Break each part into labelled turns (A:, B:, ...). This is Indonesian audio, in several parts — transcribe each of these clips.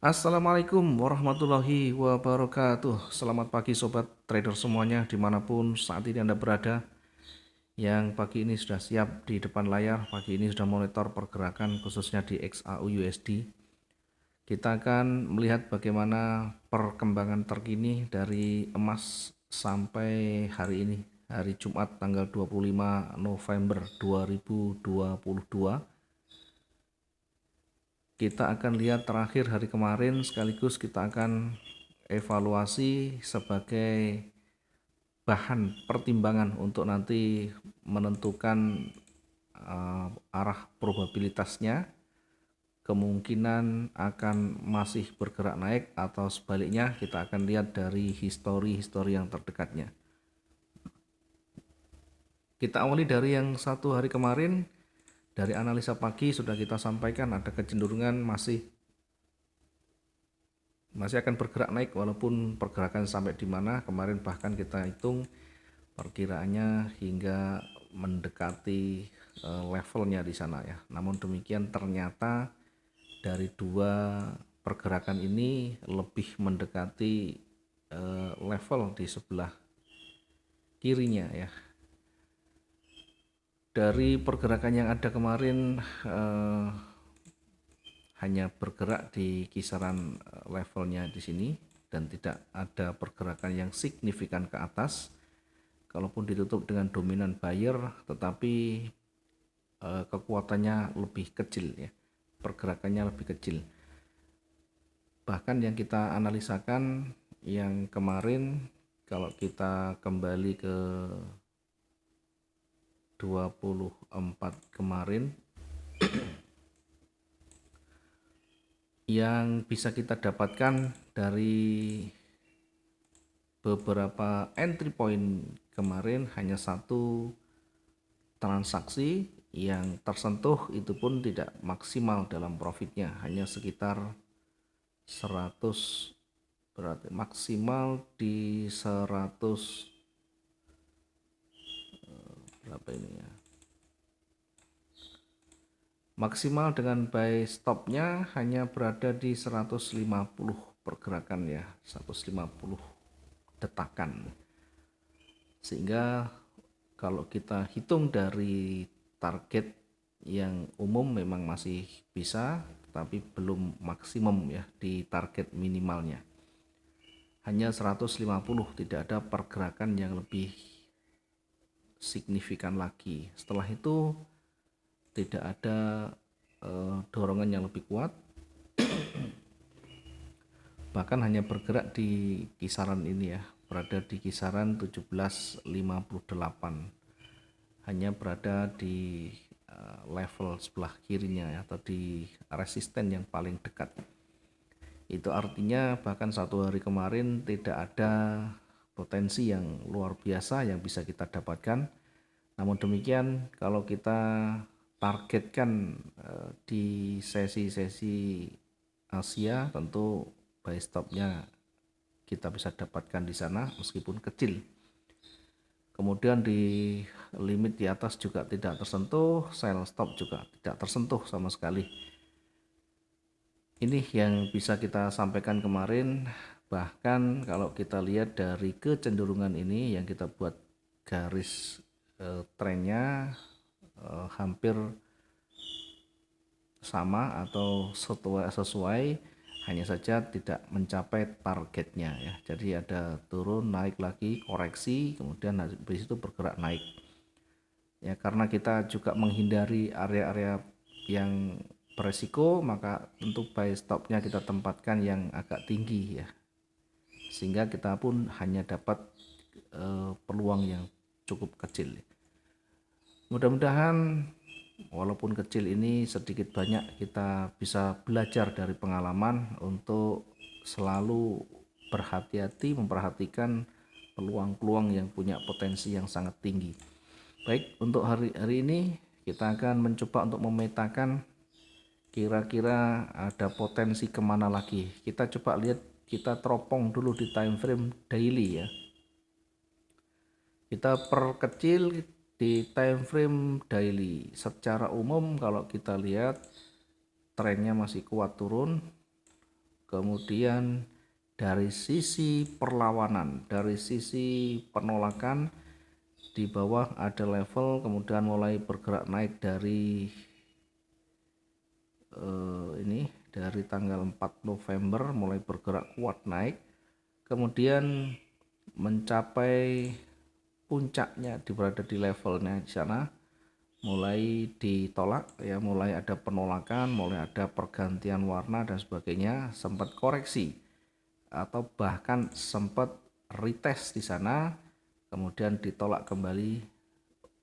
A: Assalamualaikum warahmatullahi wabarakatuh. Selamat pagi sobat trader semuanya dimanapun saat ini Anda berada. Yang pagi ini sudah siap di depan layar, pagi ini sudah monitor pergerakan khususnya di XAU USD. Kita akan melihat bagaimana perkembangan terkini dari emas sampai hari ini, hari Jumat tanggal 25 November 2022. Kita akan lihat terakhir hari kemarin, sekaligus kita akan evaluasi sebagai bahan pertimbangan untuk nanti menentukan arah probabilitasnya, kemungkinan akan masih bergerak naik atau sebaliknya. Kita akan lihat dari histori-histori yang terdekatnya. Kita awali dari yang satu hari kemarin. Dari analisa pagi sudah kita sampaikan ada kecenderungan masih akan bergerak naik, walaupun pergerakan sampai di mana kemarin bahkan kita hitung perkiraannya hingga mendekati levelnya di sana ya. Namun demikian ternyata dari dua pergerakan ini lebih mendekati level di sebelah kirinya ya. Dari pergerakan yang ada kemarin hanya bergerak di kisaran levelnya di sini dan tidak ada pergerakan yang signifikan ke atas. Kalaupun ditutup dengan dominan buyer, tetapi kekuatannya lebih kecil ya, pergerakannya lebih kecil. Bahkan yang kita analisakan yang kemarin, kalau kita kembali ke 24 kemarin, yang bisa kita dapatkan dari beberapa entry point kemarin hanya satu transaksi yang tersentuh, itu pun tidak maksimal dalam profitnya, hanya sekitar 100, berarti maksimal di 100 berapa ini ya, maksimal dengan buy stopnya hanya berada di 150 pergerakan ya, 150 detakan. Sehingga kalau kita hitung dari target yang umum memang masih bisa, tapi belum maksimum ya di target minimalnya. Hanya 150, tidak ada pergerakan yang lebih signifikan lagi. Setelah itu tidak ada dorongan yang lebih kuat, bahkan hanya bergerak di kisaran ini ya, berada di kisaran 1758, hanya berada di level sebelah kirinya ya, atau di resisten yang paling dekat. Itu artinya bahkan satu hari kemarin tidak ada potensi yang luar biasa yang bisa kita dapatkan. Namun demikian kalau kita targetkan di sesi-sesi Asia, tentu buy stopnya kita bisa dapatkan di sana meskipun kecil. Kemudian di limit di atas juga tidak tersentuh, sell stop juga tidak tersentuh sama sekali. Ini yang bisa kita sampaikan kemarin. Bahkan kalau kita lihat dari kecenderungan ini yang kita buat garis trennya hampir sama atau sesuai, hanya saja tidak mencapai targetnya ya. Jadi ada turun, naik lagi, koreksi, kemudian habis itu bergerak naik. Ya, karena kita juga menghindari area-area yang beresiko, maka tentu buy stopnya kita tempatkan yang agak tinggi ya, sehingga kita pun hanya dapat peluang yang cukup kecil. Mudah-mudahan walaupun kecil ini sedikit banyak kita bisa belajar dari pengalaman untuk selalu berhati-hati memperhatikan peluang-peluang yang punya potensi yang sangat tinggi. Baik, untuk hari ini kita akan mencoba untuk memetakan kira-kira ada potensi kemana lagi. Kita coba lihat, kita teropong dulu di time frame daily ya. Kita perkecil di time frame daily. Secara umum kalau kita lihat trennya masih kuat turun, kemudian dari sisi perlawanan, dari sisi penolakan di bawah ada level, kemudian mulai bergerak naik dari ini dari tanggal 4 November mulai bergerak kuat naik, kemudian mencapai puncaknya berada di levelnya di sana, mulai ditolak ya, mulai ada penolakan, mulai ada pergantian warna dan sebagainya, sempat koreksi atau bahkan sempat retest di sana, kemudian ditolak kembali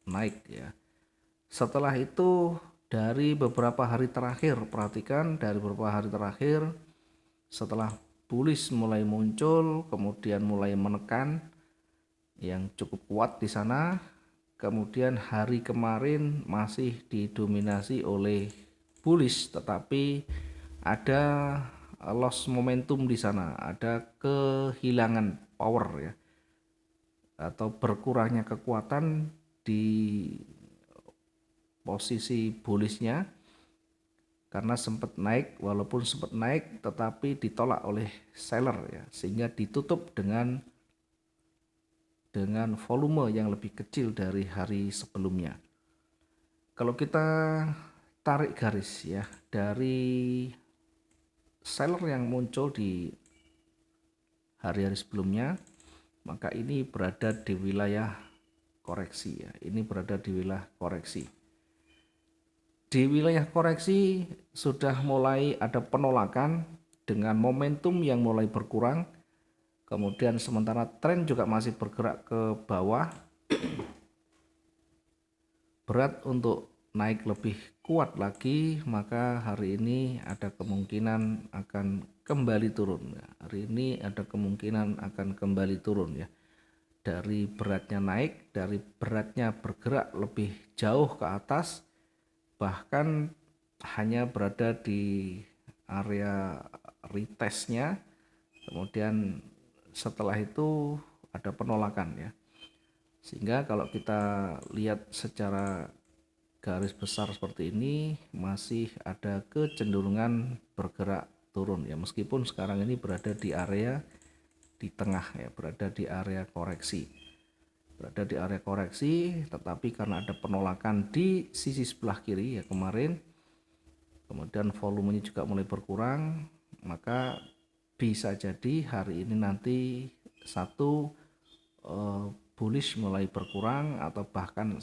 A: naik ya. Setelah itu dari beberapa hari terakhir, perhatikan dari beberapa hari terakhir setelah bullish mulai muncul, kemudian mulai menekan yang cukup kuat di sana. Kemudian hari kemarin masih didominasi oleh bullish, tetapi ada loss momentum di sana, ada kehilangan power ya, atau berkurangnya kekuatan di posisi bullishnya, karena sempat naik, walaupun sempat naik tetapi ditolak oleh seller ya, sehingga ditutup dengan volume yang lebih kecil dari hari sebelumnya. Kalau kita tarik garis ya dari seller yang muncul di hari-hari sebelumnya, maka ini berada di wilayah koreksi ya. Ini berada di wilayah koreksi. Di wilayah koreksi sudah mulai ada penolakan dengan momentum yang mulai berkurang. Kemudian sementara tren juga masih bergerak ke bawah, berat untuk naik lebih kuat lagi, maka hari ini ada kemungkinan akan kembali turun. Hari ini ada kemungkinan akan kembali turun ya. Dari beratnya naik, dari beratnya bergerak lebih jauh ke atas, bahkan hanya berada di area retestnya, kemudian setelah itu ada penolakan ya. Sehingga kalau kita lihat secara garis besar seperti ini masih ada kecenderungan bergerak turun ya, meskipun sekarang ini berada di area di tengah ya, berada di area koreksi. Berada di area koreksi, tetapi karena ada penolakan di sisi sebelah kiri ya kemarin, kemudian volumenya juga mulai berkurang, maka bisa jadi hari ini nanti satu bullish mulai berkurang, atau bahkan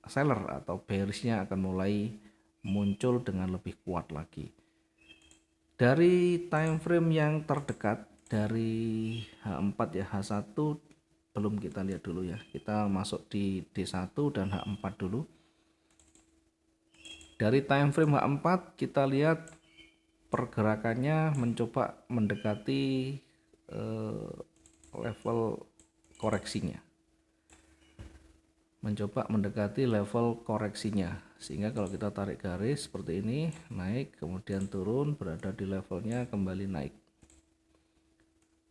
A: seller atau bearishnya akan mulai muncul dengan lebih kuat lagi. Dari time frame yang terdekat dari H4 ya, H1 belum kita lihat dulu ya, kita masuk di D1 dan H4 dulu. Dari time frame H4 kita lihat pergerakannya mencoba mendekati level koreksinya, sehingga kalau kita tarik garis seperti ini, naik kemudian turun, berada di levelnya kembali naik.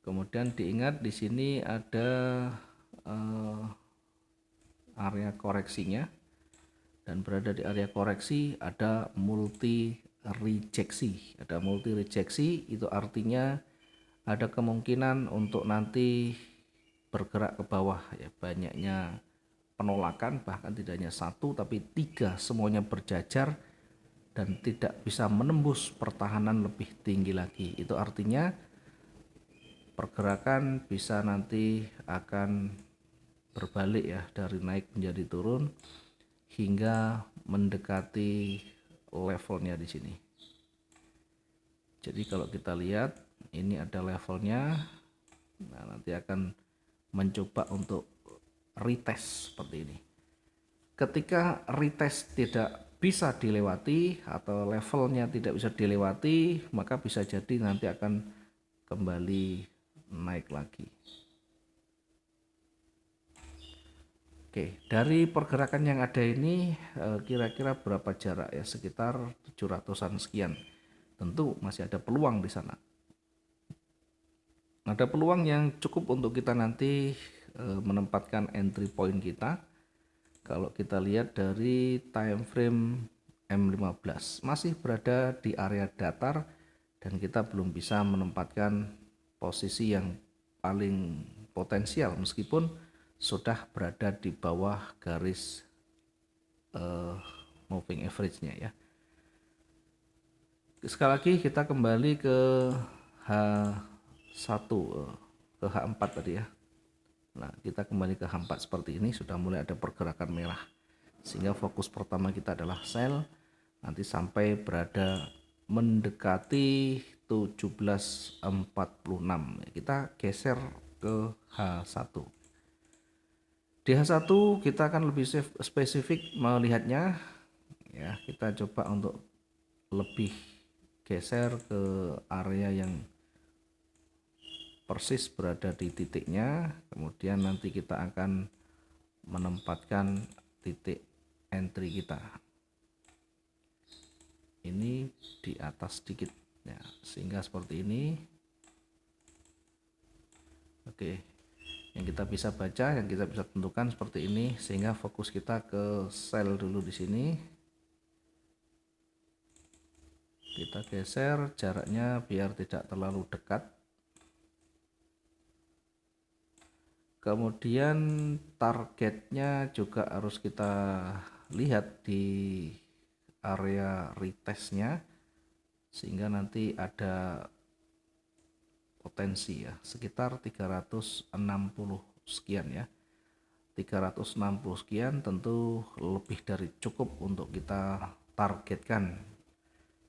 A: Kemudian diingat di sini ada area koreksinya, dan berada di area koreksi ada multi rejeksi. Itu artinya ada kemungkinan untuk nanti bergerak ke bawah ya, banyaknya penolakan, bahkan tidak hanya satu tapi tiga, semuanya berjajar dan tidak bisa menembus pertahanan lebih tinggi lagi. Itu artinya pergerakan bisa nanti akan berbalik ya, dari naik menjadi turun hingga mendekati levelnya di sini. Jadi kalau kita lihat ini ada levelnya, nah nanti akan mencoba untuk retest seperti ini. Ketika retest tidak bisa dilewati atau levelnya tidak bisa dilewati, maka bisa jadi nanti akan kembali naik lagi. Oke, dari pergerakan yang ada ini kira-kira berapa jarak ya, sekitar 700-an sekian. Tentu masih ada peluang di sana. Ada peluang yang cukup untuk kita nanti menempatkan entry point kita. Kalau kita lihat dari time frame M15 masih berada di area datar dan kita belum bisa menempatkan posisi yang paling potensial meskipun sudah berada di bawah garis moving average-nya ya. Sekali lagi kita kembali ke H1 ke H4 tadi ya. Nah, kita kembali ke H4 seperti ini, sudah mulai ada pergerakan merah. Sehingga fokus pertama kita adalah sell nanti sampai berada mendekati 17.46. Kita geser ke H1. Di H1 kita akan lebih spesifik melihatnya ya. Kita coba untuk lebih geser ke area yang persis berada di titiknya, kemudian nanti kita akan menempatkan titik entry kita ini di atas sedikit ya, sehingga seperti ini. Oke, yang kita bisa baca, yang kita bisa tentukan seperti ini, sehingga fokus kita ke sell dulu di sini. Kita geser jaraknya biar tidak terlalu dekat. Kemudian targetnya juga harus kita lihat di area retestnya, sehingga nanti ada potensi ya sekitar 360 sekian ya. 360 sekian tentu lebih dari cukup untuk kita targetkan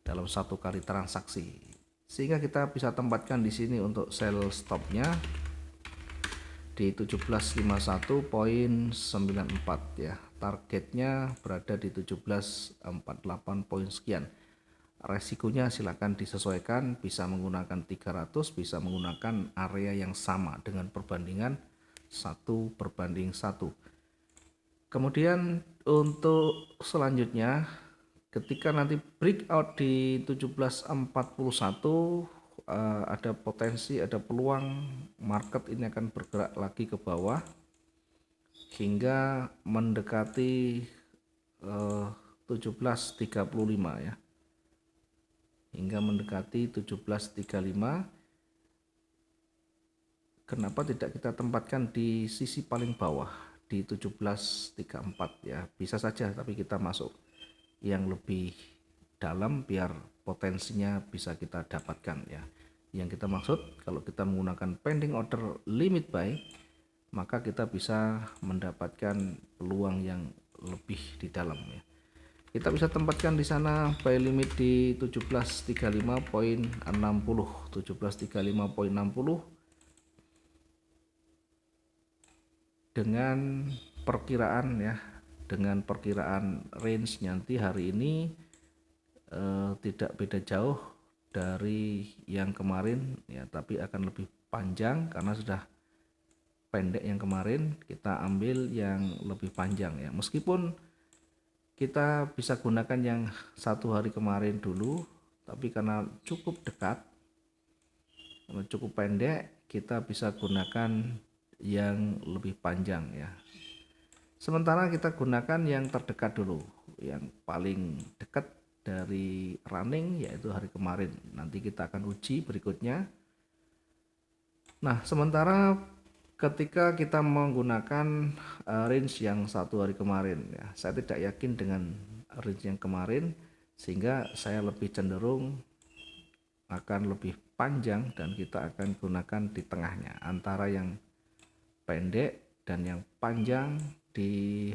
A: dalam satu kali transaksi, sehingga kita bisa tempatkan di sini untuk sell stopnya di 1751.94 ya. Targetnya berada di 1748 poin sekian. Resikonya silakan disesuaikan, bisa menggunakan 300, bisa menggunakan area yang sama dengan perbandingan 1:1. Kemudian untuk selanjutnya ketika nanti breakout di 1741 ada potensi, ada peluang market ini akan bergerak lagi ke bawah hingga mendekati 1735 ya, hingga mendekati 1735. Kenapa tidak kita tempatkan di sisi paling bawah di 1734 ya, bisa saja, tapi kita masuk yang lebih dalam biar potensinya bisa kita dapatkan ya. Yang kita maksud kalau kita menggunakan pending order limit buy, maka kita bisa mendapatkan peluang yang lebih di dalam ya. Kita bisa tempatkan di sana buy limit di 1735.60, 1735.60 dengan perkiraan ya, dengan perkiraan range nanti hari ini tidak beda jauh dari yang kemarin ya, tapi akan lebih panjang karena sudah pendek yang kemarin, kita ambil yang lebih panjang ya. Meskipun kita bisa gunakan yang satu hari kemarin dulu, tapi karena cukup dekat, karena cukup pendek, kita bisa gunakan yang lebih panjang ya. Sementara kita gunakan yang terdekat dulu, yang paling dekat dari running yaitu hari kemarin. Nanti kita akan uji berikutnya. Nah, sementara ketika kita menggunakan range yang satu hari kemarin ya, saya tidak yakin dengan range yang kemarin, sehingga saya lebih cenderung akan lebih panjang dan kita akan gunakan di tengahnya antara yang pendek dan yang panjang. Di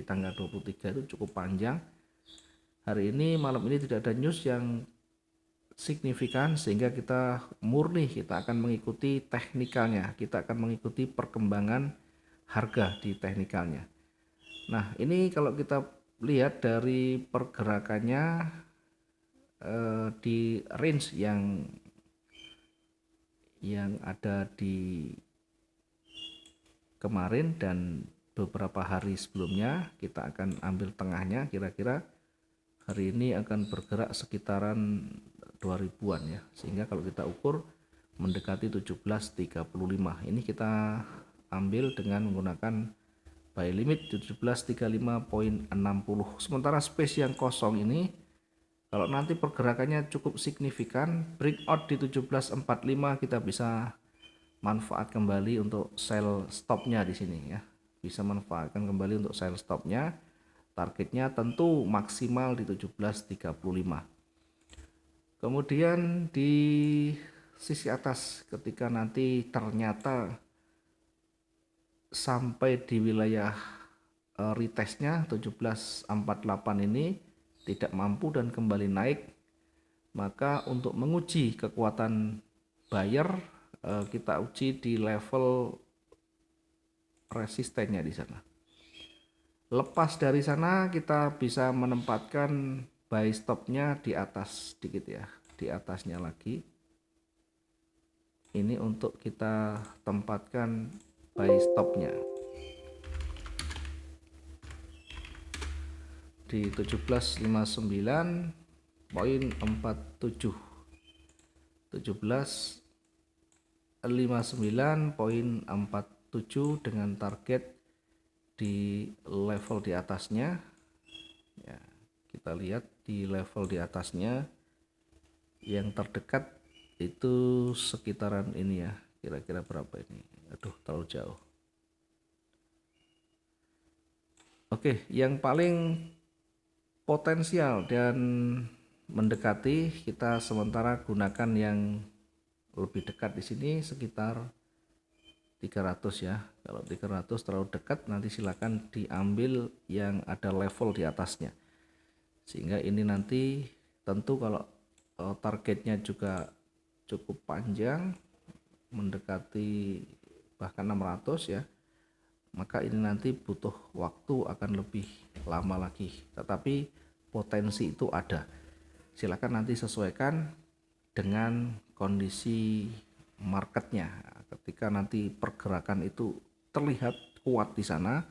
A: tanggal 23 itu cukup panjang. Hari ini malam ini tidak ada news yang signifikan, sehingga kita murni kita akan mengikuti teknikalnya, kita akan mengikuti perkembangan harga di teknikalnya. Nah, ini kalau kita lihat dari pergerakannya di range yang ada di kemarin dan beberapa hari sebelumnya, kita akan ambil tengahnya. Kira-kira hari ini akan bergerak sekitaran 2000-an ya, sehingga kalau kita ukur mendekati 1735. Ini kita ambil dengan menggunakan buy limit 1735.60. Sementara space yang kosong ini Kalau nanti pergerakannya cukup signifikan, breakout di 17.45 kita bisa manfaat kembali untuk sell stopnya di sini ya. Bisa manfaatkan kembali untuk sell stopnya. Targetnya tentu maksimal di 17.35. Kemudian di sisi atas ketika nanti ternyata sampai di wilayah retestnya 17.48 ini tidak mampu dan kembali naik, maka untuk menguji kekuatan buyer kita uji di level resistennya di sana. Lepas dari sana kita bisa menempatkan buy stopnya di atas sedikit ya, di atasnya lagi. Ini untuk kita tempatkan buy stopnya di 17.59.47, 17.59.47 dengan target di level di atasnya ya. Kita lihat di level di atasnya yang terdekat itu sekitaran ini ya, kira-kira berapa ini, aduh terlalu jauh. Oke, yang paling potensial dan mendekati kita sementara gunakan yang lebih dekat di sini sekitar 300 ya. Kalau 300 terlalu dekat nanti silakan diambil yang ada level di atasnya. Sehingga ini nanti tentu kalau targetnya juga cukup panjang mendekati bahkan 600 ya, maka ini nanti butuh waktu akan lebih lama lagi, tetapi potensi itu ada. Silakan nanti sesuaikan dengan kondisi marketnya. Ketika nanti pergerakan itu terlihat kuat di sana,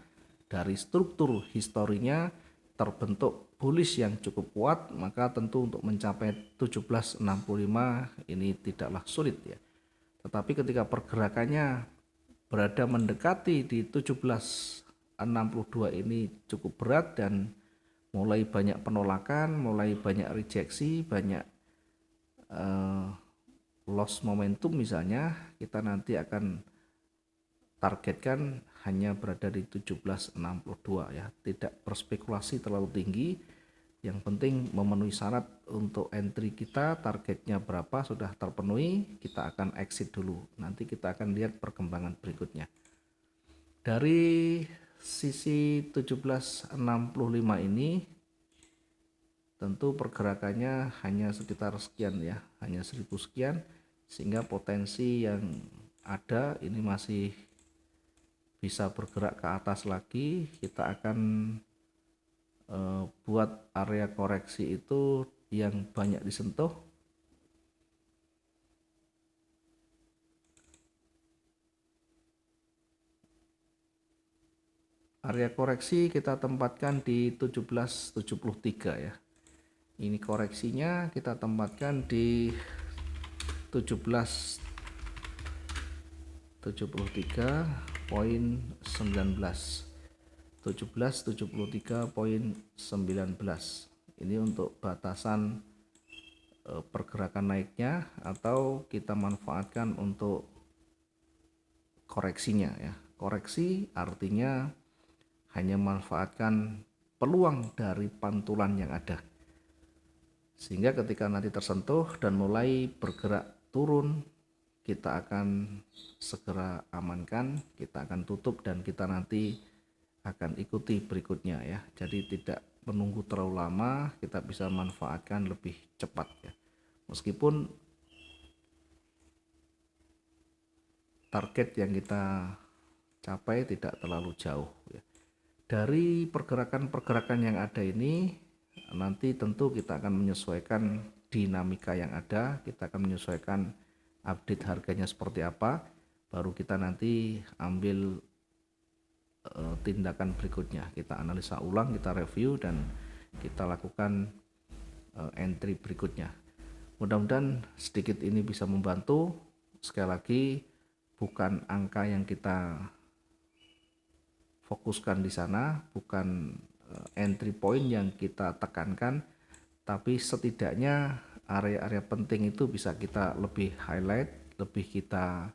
A: dari struktur historinya terbentuk bullish yang cukup kuat, maka tentu untuk mencapai 17.65 ini tidaklah sulit ya. Tetapi ketika pergerakannya berada mendekati di 17.62 ini cukup berat dan mulai banyak penolakan, mulai banyak rejeksi, banyak loss momentum misalnya, kita nanti akan targetkan hanya berada di 17.62 ya, tidak berspekulasi terlalu tinggi. Yang penting memenuhi syarat untuk entry kita, targetnya berapa sudah terpenuhi, kita akan exit dulu. Nanti kita akan lihat perkembangan berikutnya. Dari sisi 17.65 ini tentu pergerakannya hanya sekitar sekian ya, hanya 1000 sekian, sehingga potensi yang ada ini masih bisa bergerak ke atas lagi. Kita akan buat area koreksi itu yang banyak disentuh area koreksi kita tempatkan di 1773 ya. Ini koreksinya kita tempatkan di 1773.19, 1773.19. Ini untuk batasan pergerakan naiknya, atau kita manfaatkan untuk koreksinya ya. Koreksi artinya hanya manfaatkan peluang dari pantulan yang ada, sehingga ketika nanti tersentuh dan mulai bergerak turun, kita akan segera amankan, kita akan tutup dan kita nanti akan ikuti berikutnya ya. Jadi tidak menunggu terlalu lama, kita bisa manfaatkan lebih cepat ya. Meskipun target yang kita capai tidak terlalu jauh ya. Dari pergerakan-pergerakan yang ada ini nanti tentu kita akan menyesuaikan dinamika yang ada, kita akan menyesuaikan update harganya seperti apa, baru kita nanti ambil tindakan berikutnya. Kita analisa ulang, kita review dan kita lakukan entry berikutnya. Mudah-mudahan sedikit ini bisa membantu. Sekali lagi, bukan angka yang kita fokuskan di sana, bukan entry point yang kita tekankan, tapi setidaknya area-area penting itu bisa kita lebih highlight, lebih kita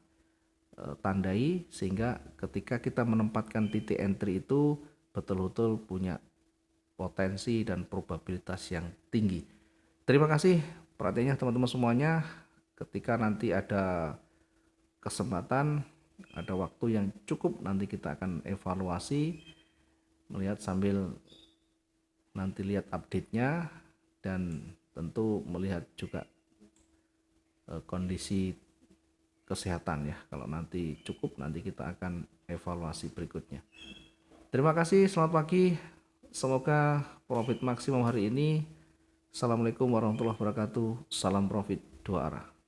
A: tandai, sehingga ketika kita menempatkan titik entry itu betul-betul punya potensi dan probabilitas yang tinggi. Terima kasih perhatiannya teman-teman semuanya. Ketika nanti ada kesempatan, ada waktu yang cukup, nanti kita akan evaluasi, melihat sambil nanti lihat update-nya, dan tentu melihat juga kondisi kesehatan ya. Kalau nanti cukup, nanti kita akan evaluasi berikutnya. Terima kasih, selamat pagi. Semoga profit maksimum hari ini. Assalamualaikum warahmatullahi wabarakatuh. Salam profit dua arah.